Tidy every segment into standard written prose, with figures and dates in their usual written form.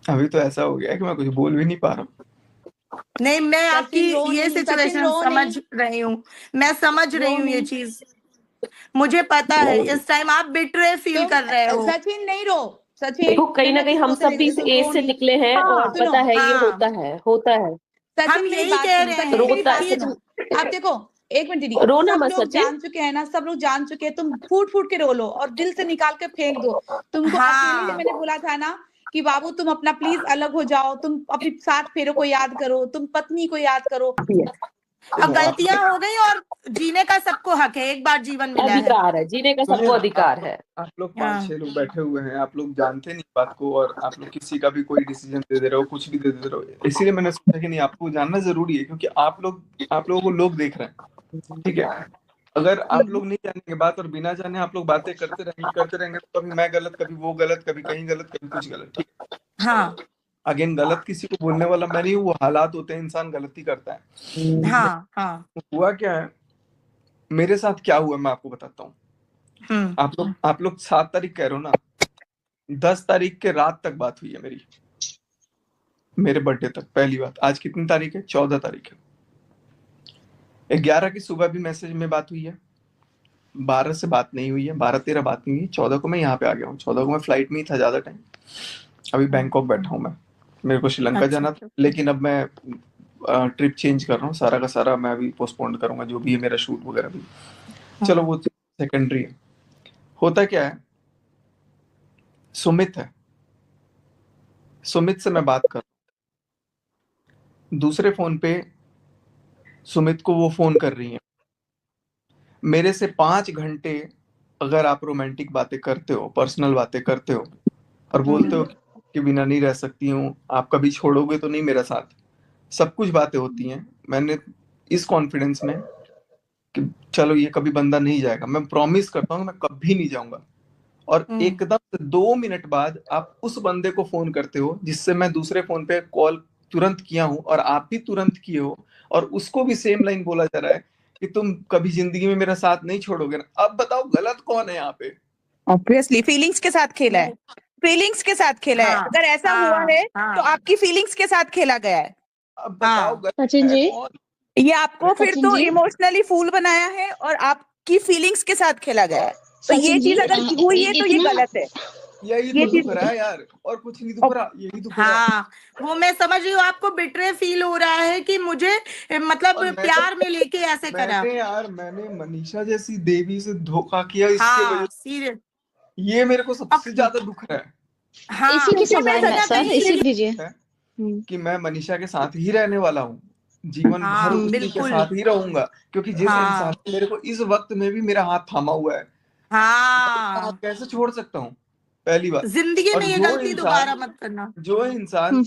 अभी तो ऐसा हो गया है कि मैं कुछ बोल भी नहीं पा रहा हूँ। नहीं, मैं आपकी ये सचिन सिचुएशन रो नहीं। समझ रही हूँ, मैं समझ रही रो हूँ ये नहीं। चीज, मुझे पता है इस टाइम आप बिट्रे फील कर रहे हो। सचिन नहीं रो। सचिन देखो कहीं ना मैं कहीं तुझे हम बोलते सब भी नहीं, इस तुम एज रो से नहीं। निकले हैं और सुनो, पता है ये हाँ, होता है। हम सचिन मेरी यही बात कह सुन, रहे सचिन मेरी हैं बात कि सुनो। आप देखो, एक मिनट दीदी, रोना सब मत लोग सचिन। जान चुके हैं ना, सब लोग जान चुके हैं, तुम फूट फूट के रो लो और दिल से निकाल के फेंक दो। तुमको अकेले हाँ, मैंने बोला था ना कि बाबू तुम अपना प्लीज अलग हो जाओ, तुम अपनी 7 फेरों को याद करो, तुम पत्नी को याद करो। अब गलतियां हो गई और जीने का सबको हक है, एक बार जीवन मिला है। अधिकार है, जीने का सबको अधिकार है। आप लोग हाँ। 5-6 लोग बैठे हुए हैं, आप लोग जानते नहीं बात को, और आप लोग किसी का भी कोई डिसीजन दे दे रहे हो, कुछ भी दे दे रहे हो। इसीलिए मैंने सोचा कि नहीं, आपको जानना जरूरी है, क्योंकि आप लोगों को लोग देख रहे हैं, ठीक है। अगर आप लोग नहीं जानेंगे बात और बिना जाने आप लोग बातें करते रहेंगे तो कभी मैं गलत, कभी वो गलत, कभी कहीं गलत, कभी कुछ गलत, ठीक है। हाँ, अगेन, गलत किसी को बोलने वाला मैं नहीं हूँ, वो हालात होते हैं, इंसान गलती करता है। हाँ, हाँ। हुआ क्या है, मेरे साथ क्या हुआ मैं आपको बताता हूँ। आप लोग 7 तारीख कह रहे हो ना, 10 तारीख के रात तक बात हुई है मेरी, मेरे बर्थडे तक। पहली बात, आज कितनी तारीख है? 14 तारीख है। 11 की सुबह भी मैसेज में बात हुई है, 12 से बात नहीं हुई है, 12-13 बात नहीं हुई। 14 को मैं यहाँ पे आ गया हूँ, 14 को मैं फ्लाइट में ही था ज्यादा टाइम। अभी बैंकॉक बैठा हूँ मैं, मेरे को श्रीलंका जाना था, लेकिन अब मैं ट्रिप चेंज कर रहा हूँ, सारा का सारा मैं अभी पोस्टपोन करूंगा, जो भी है मेरा शूट वगैरह भी। चलो वो सेकेंडरी है। होता क्या है, सुमित है, सुमित से मैं बात कर, दूसरे फोन पे सुमित को वो फोन कर रही है। मेरे से 5 घंटे अगर आप रोमांटिक बातें करते हो, पर्सनल बातें करते हो और बोलते हो कि बिना नहीं रह सकती हूँ, आप कभी छोड़ोगे तो नहीं मेरा साथ, सब कुछ बातें होती हैं। मैंने इस कॉन्फिडेंस में कि चलो ये कभी बंदा नहीं जाएगा, मैं प्रॉमिस करता हूँ मैं कभी नहीं जाऊंगा, और एकदम से 2 मिनट बाद आप उस बंदे को फोन करते हो जिससे मैं दूसरे फोन पे कॉल तुरंत किया हूँ और आप भी तुरंत किए हो, और उसको भी सेम लाइन बोला जा रहा है कि तुम कभी जिंदगी में मेरा साथ नहीं छोड़ोगे ना। अब बताओ गलत कौन है यहाँ पे? ऑब्वियसली फीलिंग्स के साथ खेला है, फीलिंग्स के साथ खेला है। अगर ऐसा हुआ है तो आपकी फीलिंग्स के साथ खेला गया है। अब बताओ गलत सचिन है जी, कौन? ये आपको फिर सचिन तो जी। इमोशनली फूल बनाया है और आपकी फीलिंग्स के साथ खेला गया है। तो ये सचिन जी, चीज अगर हुई है तो ये इतना- गलत है। यही ये तो चीज दुख रहा है यार, और कुछ नहीं दुख रहा, यही दुख रहा है। हाँ, वो मैं समझ रही हूँ, आपको बिट्रे फील हो रहा है कि मुझे मतलब और प्यार में लेके ऐसे करा। मैंने मनीषा जैसी देवी से धोखा किया, इसके हाँ, वजह सीरियस। ये मेरे को सबसे ज्यादा दुख रहा है। हाँ, इसी की सजा कहीं है ना सर, कहीं इसी दीजिए। है कि मैं मनीषा के साथ ही रहने वाला हूँ, जीवन भर उसी के बिल्कुल। साथ ही रहूंगा, क्योंकि जिस हाँ। इंसान ने मेरे को इस वक्त में भी मेरा हाथ थामा हुआ है, हाँ, आप कैसे छोड़ सकता हूँ? पहली बात। जिंदगी और में ये गलती दोबारा मत करना। जो इंसान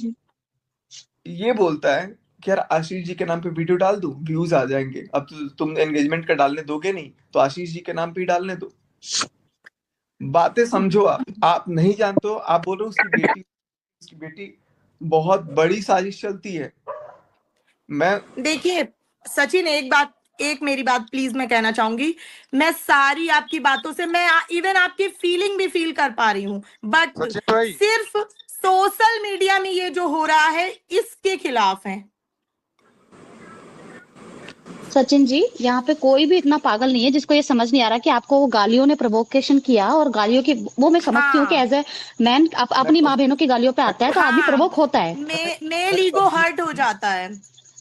ये बोलता है कि यार आशीष जी के नाम पे वीडियो डाल दूं, व्यूज आ जाएंगे, अब तुम एंगेजमेंट का डालने दोगे नहीं तो आशीष जी के नाम पे ही डालने दो। बातें समझो, आप नहीं जानते हो, आप बोल रहे हो उसकी बेटी बहुत बड़ी साजिश चलती है। मैं देखिए सचिन, एक मेरी बात प्लीज मैं कहना चाहूंगी, मैं सारी आपकी बातों से मैं इवन आपकी फीलिंग भी फील कर पा रही हूँ, बट सिर्फ सोशल मीडिया में ये जो हो रहा है इसके खिलाफ है। सचिन जी, यहाँ पे कोई भी इतना पागल नहीं है जिसको ये समझ नहीं आ रहा कि आपको वो गालियों ने प्रोवोकेशन किया, और गालियों की वो मैं समझती हूँ कि एज ए मैन अपनी माँ बहनों की गालियों पे आता है तो आदमी प्रोवोक होता है, मेल ईगो हर्ट हो जाता है,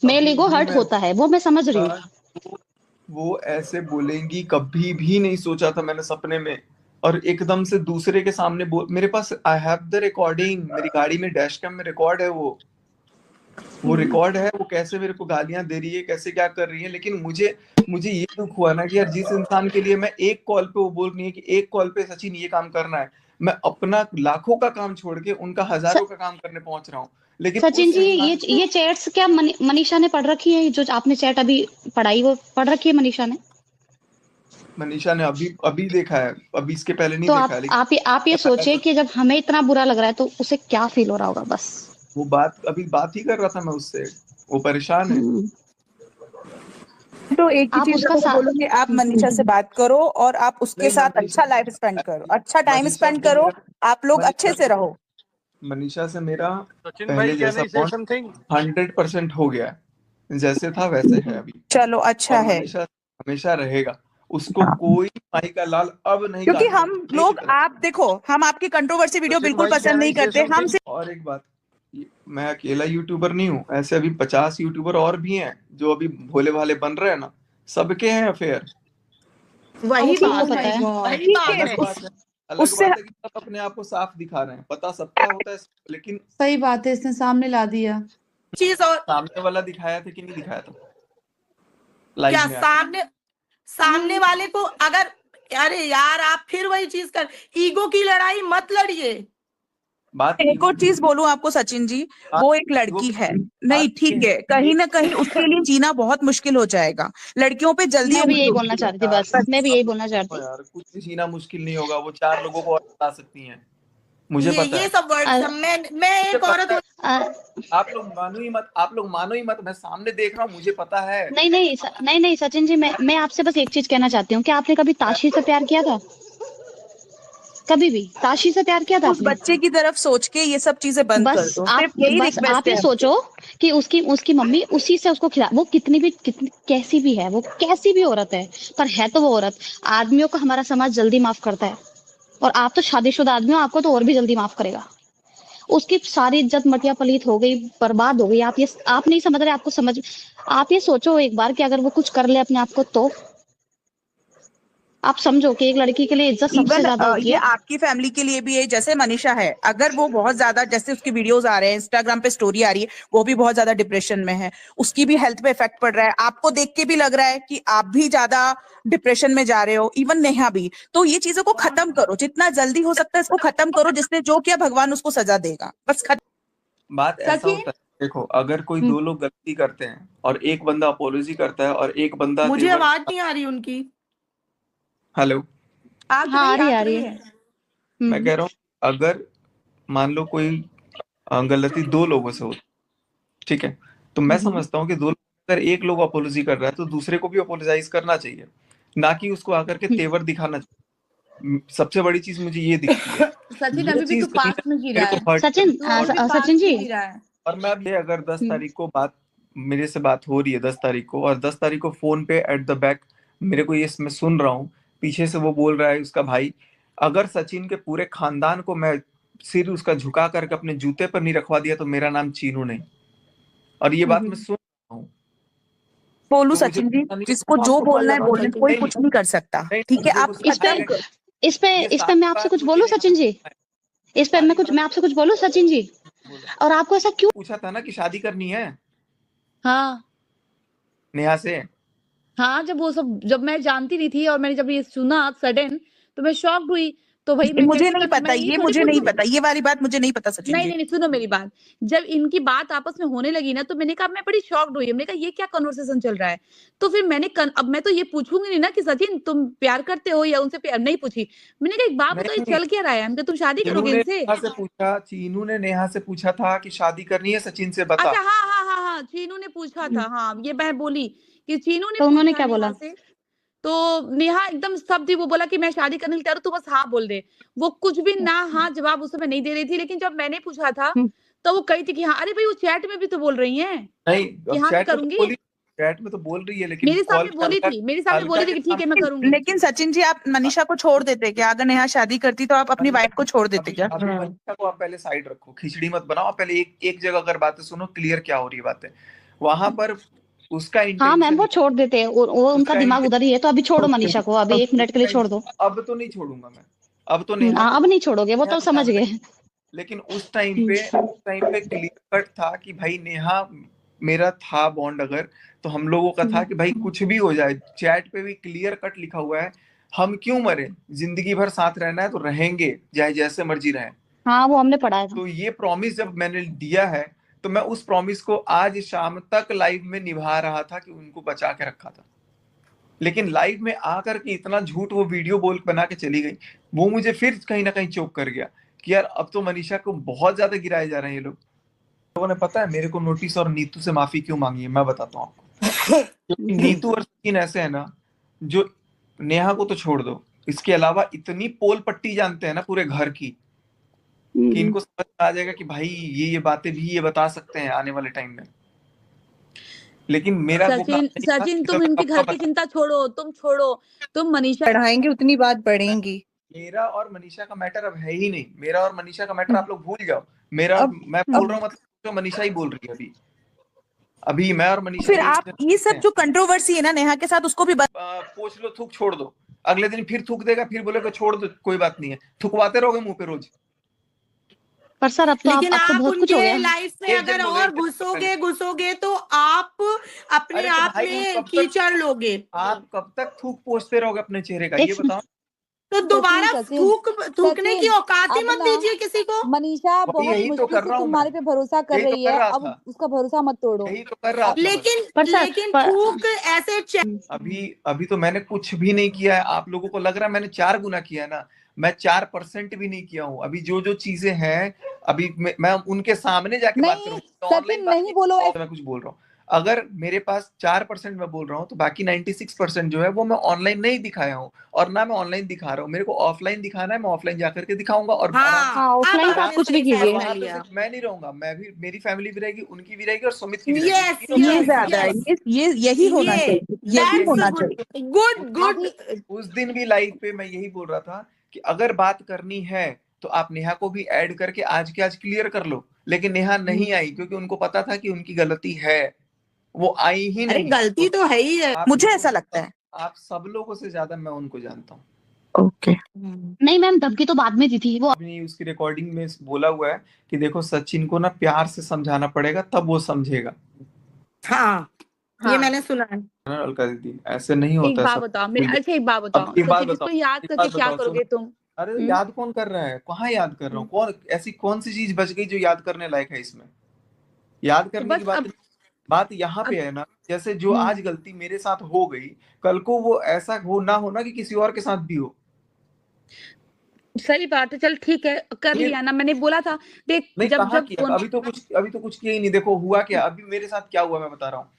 मेल ईगो हर्ट होता है, वो मैं समझ रही हूँ। वो ऐसे बोलेंगी कभी भी नहीं सोचा था मैंने सपने में, और एकदम से दूसरे के सामने बोल, मेरे पास आई हैव द रिकॉर्डिंग, मेरी गाड़ी में डैश कैम में रिकॉर्ड है, वो रिकॉर्ड है, वो कैसे मेरे को गालियां दे रही है, कैसे क्या कर रही है। लेकिन मुझे ये दुख हुआ ना कि यार जिस इंसान के लिए मैं एक कॉल पे, वो बोल रही है कि एक कॉल पे सचिन ये काम करना है, मैं अपना लाखों का काम छोड़ के उनका हजारों का काम करने पहुंच रहा हूँ। लेकिन सचिन जी, ये चैट्स क्या मनीषा ने पढ़ रखी है? जो आपने चैट अभी पढ़ाई वो पढ़ रखी है मनीषा ने? मनीषा ने अभी देखा है, अभी इसके पहले नहीं तो देखा है। आप ये सोचिए कि जब हमें इतना बुरा लग रहा है तो उसे क्या फील हो रहा होगा। बस वो अभी बात ही कर रहा था मैं उससे, वो परेशान है। तो एक ही आप चीज उसका मैं बोलूंगी, आप मनीषा से बात करो और आप उसके साथ अच्छा लाइफ स्पेंड करो, अच्छा टाइम स्पेंड करो, आप लोग अच्छे से रहो। मनीषा से मेरा सचिन पहले भाई, कैन जैसा आई से बॉन्ड समथिंग? 100% हो गया है, जैसे था वैसे है अभी। चलो अच्छा और है। मनीषा हमेशा रहेगा, उसको हाँ। कोई माई का लाल अब नहीं क्योंकि काटेगा। हम लोग, आप देखो, हम आपकी कंट्रोवर्सी वीडियो सचिन बिल्कुल भाई, पसंद can I नहीं say करते। हम something? सिर्फ और एक बात, मैं अकेला यूट्यूबर नहीं हूँ, ऐसे अभी 50 यूट्यूबर और भी हैं जो अभी भोले भाले बन रहे हैं ना, सबके हैं अफेयर। वही सबको बात पता है, है। वही ठीक बात है, अलग है। बात है, अलग उससे बात है कि सब अपने आप को साफ दिखा रहे हैं, पता सबका होता है, लेकिन सही बात है, इसने सामने ला दिया। चीज और सामने वाला दिखाया था कि नहीं दिखाया था लाइव क्या में आके? सामने वाले को अगर, अरे यार आप फिर वही चीज कर, ईगो की लड़ाई मत लड़िए। बात एक और चीज बोलूं आपको सचिन जी, वो एक लड़की है, नहीं ठीक है, कहीं ना कहीं उसके लिए जीना बहुत मुश्किल हो जाएगा। लड़कियों पे जल्दी मैं भी यही उंगली बोलना उठती है। चाहती थी, बस मैं भी यही बोलना चाहती। यार कुछ भी जीना मुश्किल नहीं होगा, वो 4 लोगों को और बता सकती हैं, मुझे पता ये है। सब वर्ड सब मैं मुझे एक औरत पता है। हूँ। आप लोग मानो ही मत, आप लोग मानो ही मत, मैं सामने देख रहा हूँ, मुझे पता है। नहीं नहीं नहीं नहीं सचिन जी, मैं आपसे बस एक चीज कहना चाहती हूँ, क्या आपने कभी ताशी से प्यार किया था? कभी भी ताशी से प्यार किया था उस आपने? बच्चे की तरफ सोच के ये सब चीजें बंद कर दो, सिर्फ यही बस रिक्वेस्ट आप है। ये सोचो कि उसकी मम्मी उसी से उसको खिला, वो कितनी कैसी भी है, वो कैसी भी औरत है, पर है तो वो औरत। आदमियों को हमारा समाज जल्दी माफ करता है, और आप तो शादीशुदा आदमी हो, आपको तो और भी जल्दी माफ करेगा। उसकी सारी इज्जत मटिया पलीत हो गई, बर्बाद हो गई। आप नहीं समझ रहे, आपको समझ, आप ये सोचो एक बार कि अगर वो कुछ कर ले अपने आप को, तो आप समझो कि एक लड़की के लिए इज्जत सबसे इवन ज्यादा होती ये है। आपकी फैमिली के लिए भी है, जैसे मनीषा है, अगर वो बहुत ज्यादा, जैसे उसकी वीडियोस आ रहे हैं, इंस्टाग्राम पे स्टोरी आ रही है, वो भी बहुत ज्यादा डिप्रेशन में है, उसकी भी हेल्थ पे इफेक्ट पड़ रहा है। आपको देख के भी लग रहा है कि आप भी ज्यादा डिप्रेशन में जा रहे हो, इवन नेहा भी। तो ये चीजों को खत्म करो, जितना जल्दी हो सकता है इसको खत्म करो। जिसने जो किया भगवान उसको सजा देगा, बस खत्म। बात ऐसा सचिन, होता है, देखो अगर कोई 2 लोग गलती करते हैं और एक बंदा अपोलॉजी करता है और एक बंदा मुझे आवाज नहीं आ रही उनकी। हेलो, हाँ आ रही है। मैं कह रहा हूँ अगर मान लो कोई गलती 2 लोगों से होती, ठीक है, तो मैं समझता हूँ कि 2 अगर एक लोग अपोलॉजी कर रहा है तो दूसरे को भी अपोलोजाइज करना चाहिए, ना कि उसको आकर के तेवर दिखाना चाहिए। सबसे बड़ी चीज मुझे ये दिखती है। सचिन ये अभी भी चीज तो कहीं पास ना में गिरा मेरे है। को hurt सचिन करती है। और सचिन जी, गिरा है। और मैं अब ये अगर 10 तारीख को मेरे से बात हो रही है 10 तारीख को, और 10 तारीख को फोन पे एट द बैक मेरे को ये मैं सुन रहा हूँ, पीछे से वो बोल रहा है उसका भाई, अगर सचिन के पूरे खानदान को मैं सिर उसका झुका करके अपने जूते पर नहीं रखवा दिया तो मेरा नाम चीनू नहीं। और ये बात मैं सुन रहा हूँ। बोलू तो मुझे सचिन जी, पता नहीं जिसको जो बोलना है बोलने, कोई कुछ नहीं कर सकता, ठीक है? आप इस पे मैं आपसे कुछ बोलूं सचिन जी, मैं आपसे कुछ बोलूं सचिन जी, और आपको ऐसा क्यों पूछा था ना कि शादी करनी है हाँ नेहा से? हाँ, जब मैं जानती नहीं थी और मैंने जब ये सुना सडन, तो मैं शॉक्ड हुई। तो भाई मैं मुझे कैसे नहीं पता, ये मुझे नहीं पता, ये वाली बात मुझे नहीं पता सचिन जी। नहीं, सुनो मेरी बात। जब इनकी बात आपस में होने लगी ना, तो मैंने कहा, मैं बड़ी शॉक्ड हुई। मैंने कहा ये क्या कन्वर्सेशन चल रहा है? तो फिर अब मैं तो ये पूछूंगी नहीं ना कि सचिन तुम प्यार करते हो या उनसे प्यार नहीं पूछी। मैंने कहा एक बात बताओ, ये चल क्या रहा है? हमने तुम शादी करोगे इनसे? चीनू ने नेहा से पूछा था कि शादी करनी है सचिन से, बता। अच्छा, हाँ, चीनू ने पूछा था। हाँ, ये मैं बोली कि चीनू ने तो उन्होंने पूछा क्या नेहा बोला? से। तो नेहा एकदम स्तब्ध थी। वो बोला कि मैं शादी करने के लिए तैयार हूं, तू बस हाँ बोल दे। वो कुछ भी ना हाँ जवाब उस समय नहीं दे रही थी। लेकिन जब मैंने पूछा था तो वो कही थी कि हाँ। अरे भाई, वो चैट में भी तो बोल रही हैं नहीं, कि हाँ मैं करूंगी। चैट में तो बोल रही है, लेकिन मेरे सामने बोली थी कि ठीक है मैं करूंगी। लेकिन सचिन जी, आप मनीषा को छोड़ देते क्या? अगर नेहा शादी करती तो आप अपनी वाइफ को छोड़ देते क्या? मनीषा को आप पहले साइड रखो, खिचड़ी मत बनाओ, पहले एक जगह अगर बातें सुनो, क्लियर क्या हो रही है बातें वहां पर। उसका हाँ मैम, वो छोड़ देते हैं, वो उनका दिमाग उधर ही है, तो अभी छोड़ो मनीषा को, अभी 1 मिनट के लिए छोड़ दो। अब तो नहीं छोड़ूंगा मैं, अब तो नेहा हाँ, अब नहीं छोड़ोगे, वो तो समझ गए। लेकिन उस टाइम पे क्लियर कट था कि भाई नेहा मेरा था बॉन्ड, अगर तो हम लोगों का था कि भाई कुछ भी हो जाए। चैट पे भी क्लियर कट लिखा हुआ है, हम क्यों मरे, जिंदगी भर साथ रहना है तो रहेंगे, चाहे जैसे मर्जी रहे। हाँ, वो हमने पढ़ा है। तो ये प्रॉमिस जब मैंने दिया है, तो मैं उस प्रॉमिस को आज शाम तक लाइव में निभा रहा था कि उनको बचा के रखा था। लेकिन लाइव में आकर के इतना झूठ वो वीडियो बोल बना के चली गई, वो मुझे फिर कहीं ना कहीं चौक कर गया कि यार अब तो मनीषा को बहुत ज्यादा गिराए जा रहे हैं ये लोगों ने। पता है मेरे को नोटिस और नीतू से माफी क्यों मांगी है, मैं बताता हूँ आपको। क्योंकि नीतू और सचिन ऐसे है ना, जो नेहा को तो छोड़ दो, इसके अलावा इतनी पोल पट्टी जानते हैं ना पूरे घर की, कि इनको समझ आ जाएगा कि भाई ये बातें भी ये बता सकते हैं आने वाले टाइम में। लेकिन मेरा वो काम सचिन नहीं था सचिन कि तुम मैं इनकी सबका घर की बता। चिंता छोड़ो, तुम मनीषा बढ़ाएंगे उतनी बात बढ़ेंगी। मेरा और मनीषा का मैटर अब है ही नहीं। मेरा और मनीषा का मैटर आप लोग भूल जाओ। मेरा और मैं बोल रहा हूँ मतलब तो मनीषा ही बोल रही है अभी मैं और मनीषा फिर एक आप जैसे ये सब हैं। जो कंट्रोवर्सी है ना नेहा के साथ, उसको भी पोंछ लो, थूक छोड़ दो, अगले दिन फिर थूक देगा, फिर बोलेगा छोड़ दो कोई बात नहीं है, थुकवाते रहोगे मुंह पे रोज। पर सर अब तो लेकिन अब तो आप बहुत कुछ हो उनके गया। लाइफ में एक अगर जन बोलो, और एक जन घुसोगे तो आप अपने अरे तो आप भाई में कब तक कीचड़ लोगे। आप कब तक थूक पोंछते रहोगे अपने चेहरे का, एक ये बताओ। तो दोबारा सचिन थूकने की औकात ही अब मत ना दीजिए किसी को। मनीषा वही बहुत यही तो मुश्किल कर से रहा हूँ मैं, तुम्हारे पे भरोसा कर यही तो रही कर है, रहा अब था, उसका भरोसा मत तोड़ो। यही तो कर रहा था बस। लेकिन थूक ऐसे अभी तो मैंने कुछ भी नहीं किया है। आप लोगों को लग रहा है मैंने 4 गुना किया है ना, मैं 4% भी नहीं किया हूँ। अभी जो चीजें हैं अभी मैं उनके सामने जाके बात नहीं करूंगा, ऑनलाइन सचिन बात नहीं नहीं बोलो तो मैं कुछ बोल रहा हूँ। अगर मेरे पास 4% मैं बोल रहा हूँ तो बाकी 96% जो है वो मैं ऑनलाइन नहीं दिखाया हूँ, और ना मैं ऑनलाइन दिखा रहा हूँ। मेरे को ऑफलाइन दिखाना है, मैं ऑफलाइन जाकर के दिखाऊंगा। और आराम से हाँ, अब ऑफलाइन तो आप आपने कुछ भी सही कीजिए। फैसला वहां पे लिया। सिर्फ मैं नहीं रहूंगा, मैं भी, मेरी फैमिली भी रहेगी, उनकी भी रहेगी और सुमित की भी रहेगी, यस तीनों ये फैमिली ज्यादा है, यस ये यही होना ये चाहिए, यही दैट्स होना गुड चाहिए। Good good. उस दिन भी लाइव पे मैं यही बोल रहा था कि अगर बात करनी है तो आप नेहा को भी ऐड करके आज के आज क्लियर कर लो। लेकिन नेहा नहीं आई क्योंकि उनको पता था कि उनकी गलती है, वो आई ही अरे नहीं। गलती तो है ही है। मुझे ऐसा लगता है। आप सब लोगों से ज्यादा मैं उनको जानता हूँ। ओके नहीं मैम, धमकी तो बाद में दी थी वो। अपनी उसकी रिकॉर्डिंग में बोला हुआ है कि देखो सचिन को ना प्यार से समझाना पड़ेगा तब वो समझेगा। हाँ ये मैंने सुना है। अलका दीदी ऐसे नहीं एक होता बात सब। बताओ मेरे, अच्छा एक बात अब बताओ एक बात सचिन, इसको बताओ, याद एक करके बात क्या बताओ, करोगे सुनो। तुम? अरे याद कौन कर रहा है, कहाँ याद कर रहा हूँ, कौन ऐसी कौन सी चीज बच गई जो याद करने लायक है इसमें? याद तो करने की बस बात अब बात यहाँ पे है ना, जैसे जो आज गलती मेरे साथ हो गई, कल को वो ऐसा हो ना कि किसी और के साथ भी हो। सही बात है, चल ठीक है, कर ये लिया ना, मैंने बोला था देख नहीं जब कहाँ जब किया, फोन अभी तो कुछ किया ही नहीं। देखो हुआ क्या, अभी मेरे साथ क्या हुआ मैं बता रहा हूँ।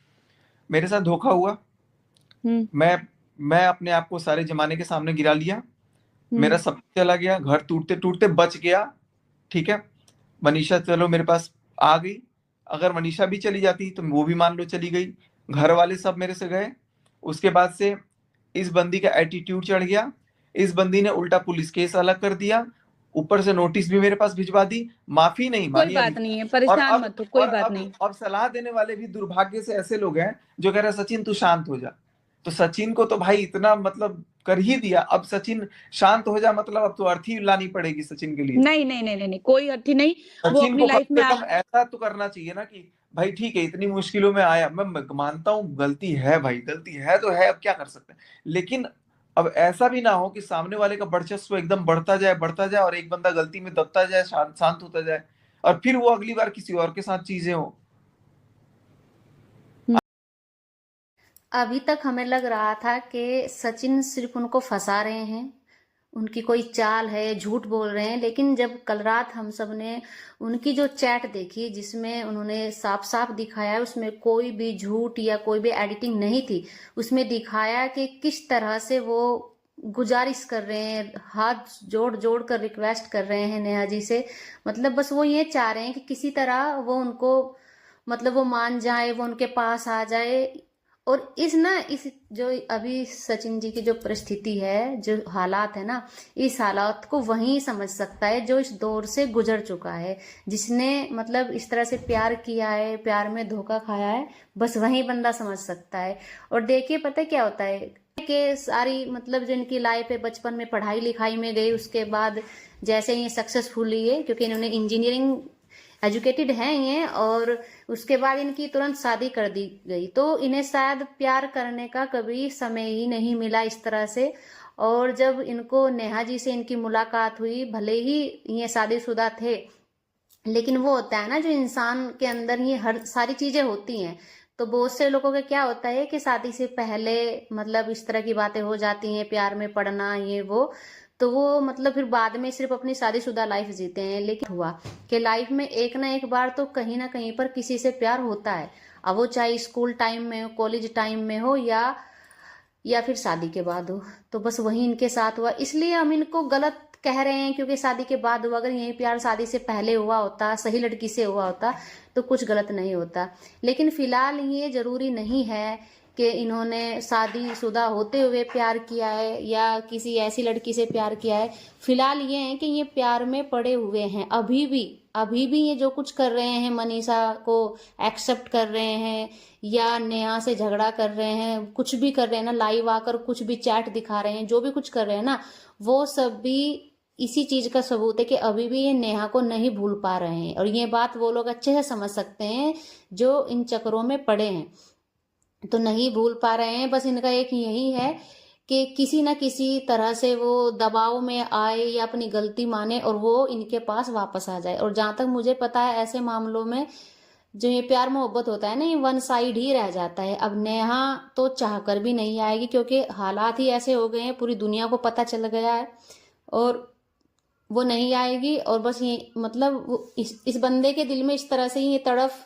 मेरे साथ धोखा हुआ, मैं अपने आप को सारे जमाने के सामने गिरा लिया, मेरा सब चला गया, घर टूटते टूटते बच गया। ठीक है, मनीषा चलो मेरे पास आ गई, अगर मनीषा भी चली जाती तो वो भी मान लो चली गई, घर वाले सब मेरे से गए। उसके बाद से इस बंदी का एटीट्यूड चढ़ गया, इस बंदी ने उल्टा पुलिस केस अलग कर दिया, ऊपर से नोटिस भी मेरे पास भिजवा दी, माफी नहीं कोई मानी अभी। बात नहीं है, और परेशान अब मत हो, कोई और बात अब नहीं। अब सलाह देने वाले भी दुर्भाग्य से ऐसे लोग हैं जो कह रहे हैं सचिन तू शांत हो जा। तो सचिन को तो भाई इतना मतलब कर ही दिया, अब सचिन शांत हो जा मतलब अब तो अर्थी लानी पड़ेगी सचिन के लिए। नहीं नहीं नहीं नहीं, नहीं कोई अर्थी नहीं, वो सचिन अपनी को कम लाइफ में से कम ऐसा तो करना चाहिए ना कि भाई ठीक है इतनी मुश्किलों में आया, मैं मानता हूँ गलती है भाई, गलती है तो है, अब क्या कर सकते हैं। लेकिन अब ऐसा भी ना हो कि सामने वाले का वर्चस्व एकदम बढ़ता जाए और एक बंदा गलती में दबता जाए, शांत होता जाए, और फिर वो अगली बार किसी और के साथ चीजें हो। अभी तक हमें लग रहा था कि सचिन सिर्फ उनको फंसा रहे हैं, उनकी कोई चाल है, झूठ बोल रहे हैं। लेकिन जब कल रात हम सब ने उनकी जो चैट देखी जिसमें उन्होंने साफ साफ दिखाया, उसमें कोई भी झूठ या कोई भी एडिटिंग नहीं थी, उसमें दिखाया कि किस तरह से वो गुजारिश कर रहे हैं, हाथ जोड़ जोड़ कर रिक्वेस्ट कर रहे हैं नेहा जी से। मतलब बस वो ये चाह रहे हैं कि किसी तरह वो उनको मतलब वो मान जाए, वो उनके पास आ जाए। और इस जो अभी सचिन जी की जो परिस्थिति है, जो हालात है ना, इस हालात को वही समझ सकता है जो इस दौर से गुजर चुका है, जिसने मतलब इस तरह से प्यार किया है, प्यार में धोखा खाया है, बस वही बंदा समझ सकता है। और देखिए पता क्या होता है कि सारी मतलब जो इनकी लाइफ है, बचपन में पढ़ाई लिखाई में गई, उसके बाद जैसे ये सक्सेसफुल है क्योंकि इन्होंने इंजीनियरिंग एजुकेटेड हैं ये, और उसके बाद इनकी तुरंत शादी कर दी गई, तो इन्हें शायद प्यार करने का कभी समय ही नहीं मिला इस तरह से। और जब इनको नेहा जी से इनकी मुलाकात हुई, भले ही ये शादीशुदा थे, लेकिन वो होता है ना जो इंसान के अंदर ये हर सारी चीजें होती हैं। तो बहुत से लोगों का क्या होता है कि शादी से पहले मतलब इस तरह की बातें हो जाती हैं, प्यार में पड़ना ये वो, तो वो मतलब फिर बाद में सिर्फ अपनी शादीशुदा लाइफ जीते हैं। लेकिन हुआ कि लाइफ में एक ना एक बार तो कहीं ना कहीं पर किसी से प्यार होता है, अब वो चाहे स्कूल टाइम में हो, कॉलेज टाइम में हो, या फिर शादी के बाद हो। तो बस वही इनके साथ हुआ, इसलिए हम इनको गलत कह रहे हैं क्योंकि शादी के बाद हुआ, अगर यही प्यार शादी से पहले हुआ होता, सही लड़की से हुआ होता, तो कुछ गलत नहीं होता। लेकिन फिलहाल ये जरूरी नहीं है कि इन्होंने शादीशुदा होते हुए प्यार किया है या किसी ऐसी लड़की से प्यार किया है। फिलहाल ये है कि ये प्यार में पड़े हुए हैं अभी भी ये जो कुछ कर रहे हैं, मनीषा को एक्सेप्ट कर रहे हैं या नेहा से झगड़ा कर रहे हैं, कुछ भी कर रहे हैं ना, लाइव आकर कुछ भी चैट दिखा रहे हैं, जो भी कुछ कर रहे हैं ना, वो सब भी इसी चीज का सबूत है कि अभी भी ये नेहा को नहीं भूल पा रहे हैं। और ये बात वो लोग अच्छे से समझ सकते हैं जो इन चक्करों में पड़े हैं, तो नहीं भूल पा रहे हैं। बस इनका एक यही है कि किसी ना किसी तरह से वो दबाव में आए या अपनी गलती माने और वो इनके पास वापस आ जाए। और जहां तक मुझे पता है, ऐसे मामलों में जो ये प्यार मोहब्बत होता है ना, ये वन साइड ही रह जाता है। अब नेहा तो चाहकर भी नहीं आएगी क्योंकि हालात ही ऐसे हो गए हैं, पूरी दुनिया को पता चल गया है, और वो नहीं आएगी। और बस ये मतलब इस बंदे के दिल में इस तरह से ये तड़फ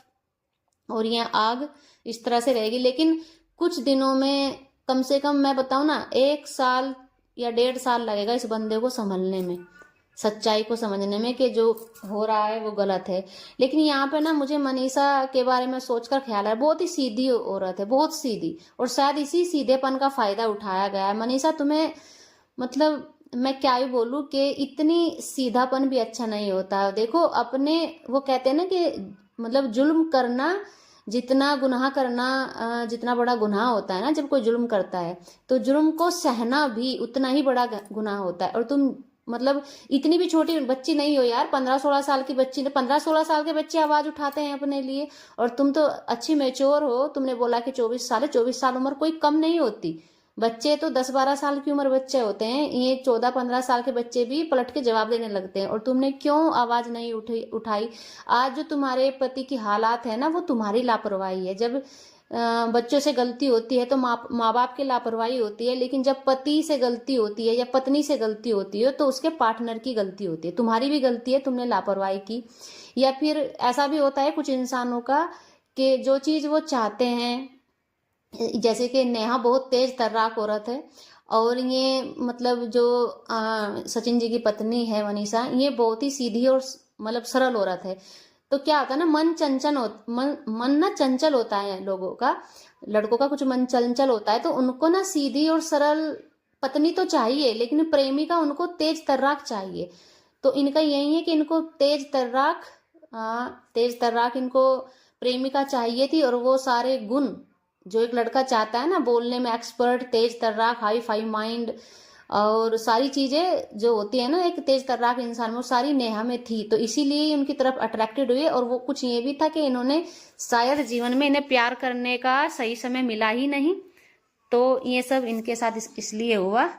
और ये आग इस तरह से रहेगी। लेकिन कुछ दिनों में, कम से कम मैं बताऊं ना, 1 साल या 1.5 साल लगेगा इस बंदे को संभलने में, सच्चाई को समझने में कि जो हो रहा है वो गलत है। लेकिन यहाँ पे ना मुझे मनीषा के बारे में सोचकर ख्याल है, बहुत ही सीधी औरत है, बहुत सीधी, और शायद इसी सीधेपन का फायदा उठाया गया है। मनीषा, तुम्हें मतलब मैं क्या ही बोलूं कि इतनी सीधापन भी अच्छा नहीं होता। देखो अपने, वो कहते हैं ना कि मतलब जुल्म करना, जितना गुनाह करना जितना बड़ा गुनाह होता है ना, जब कोई जुल्म करता है तो जुल्म को सहना भी उतना ही बड़ा गुनाह होता है। और तुम मतलब इतनी भी छोटी बच्ची नहीं हो यार, 15-16 साल की बच्ची, 15-16 साल के बच्चे आवाज उठाते हैं अपने लिए, और तुम तो अच्छी मैच्योर हो। तुमने बोला कि 24 साल है, 24 साल उम्र कोई कम नहीं होती। बच्चे तो 10-12 साल की उम्र बच्चे होते हैं, ये 14-15 साल के बच्चे भी पलट के जवाब देने लगते हैं। और तुमने क्यों आवाज नहीं उठाई? आज जो तुम्हारे पति की हालात है ना, वो तुम्हारी लापरवाही है। जब बच्चों से गलती होती है तो माँ बाप की लापरवाही होती है, लेकिन जब पति से गलती होती है या पत्नी से गलती होती है तो उसके पार्टनर की गलती होती है। तुम्हारी भी गलती है, तुमने लापरवाही की। या फिर ऐसा भी होता है कुछ इंसानों का कि जो चीज वो चाहते हैं, जैसे कि नेहा बहुत तेज तर्राक औरत है, और ये मतलब जो सचिन जी की पत्नी है मनीषा, ये बहुत ही सीधी और मतलब सरल औरत है। तो क्या होता है ना, मन ना चंचल होता है लोगों का, लड़कों का कुछ मन चंचल होता है, तो उनको ना सीधी और सरल पत्नी तो चाहिए, लेकिन प्रेमिका उनको तेज तर्राक चाहिए। तो इनका यही है कि इनको तेज तर्राक इनको प्रेमिका चाहिए थी। और वो सारे गुण जो एक लड़का चाहता है ना, बोलने में एक्सपर्ट, तेज तर्राक, हाई फाई माइंड, और सारी चीजें जो होती है ना एक तेज तर्राक इंसान में, वो सारी नेहा में थी। तो इसीलिए उनकी तरफ अट्रैक्टेड हुए। और वो कुछ ये भी था कि इन्होंने शायद जीवन में इन्हें प्यार करने का सही समय मिला ही नहीं, तो ये सब इनके साथ इसलिए हुआ।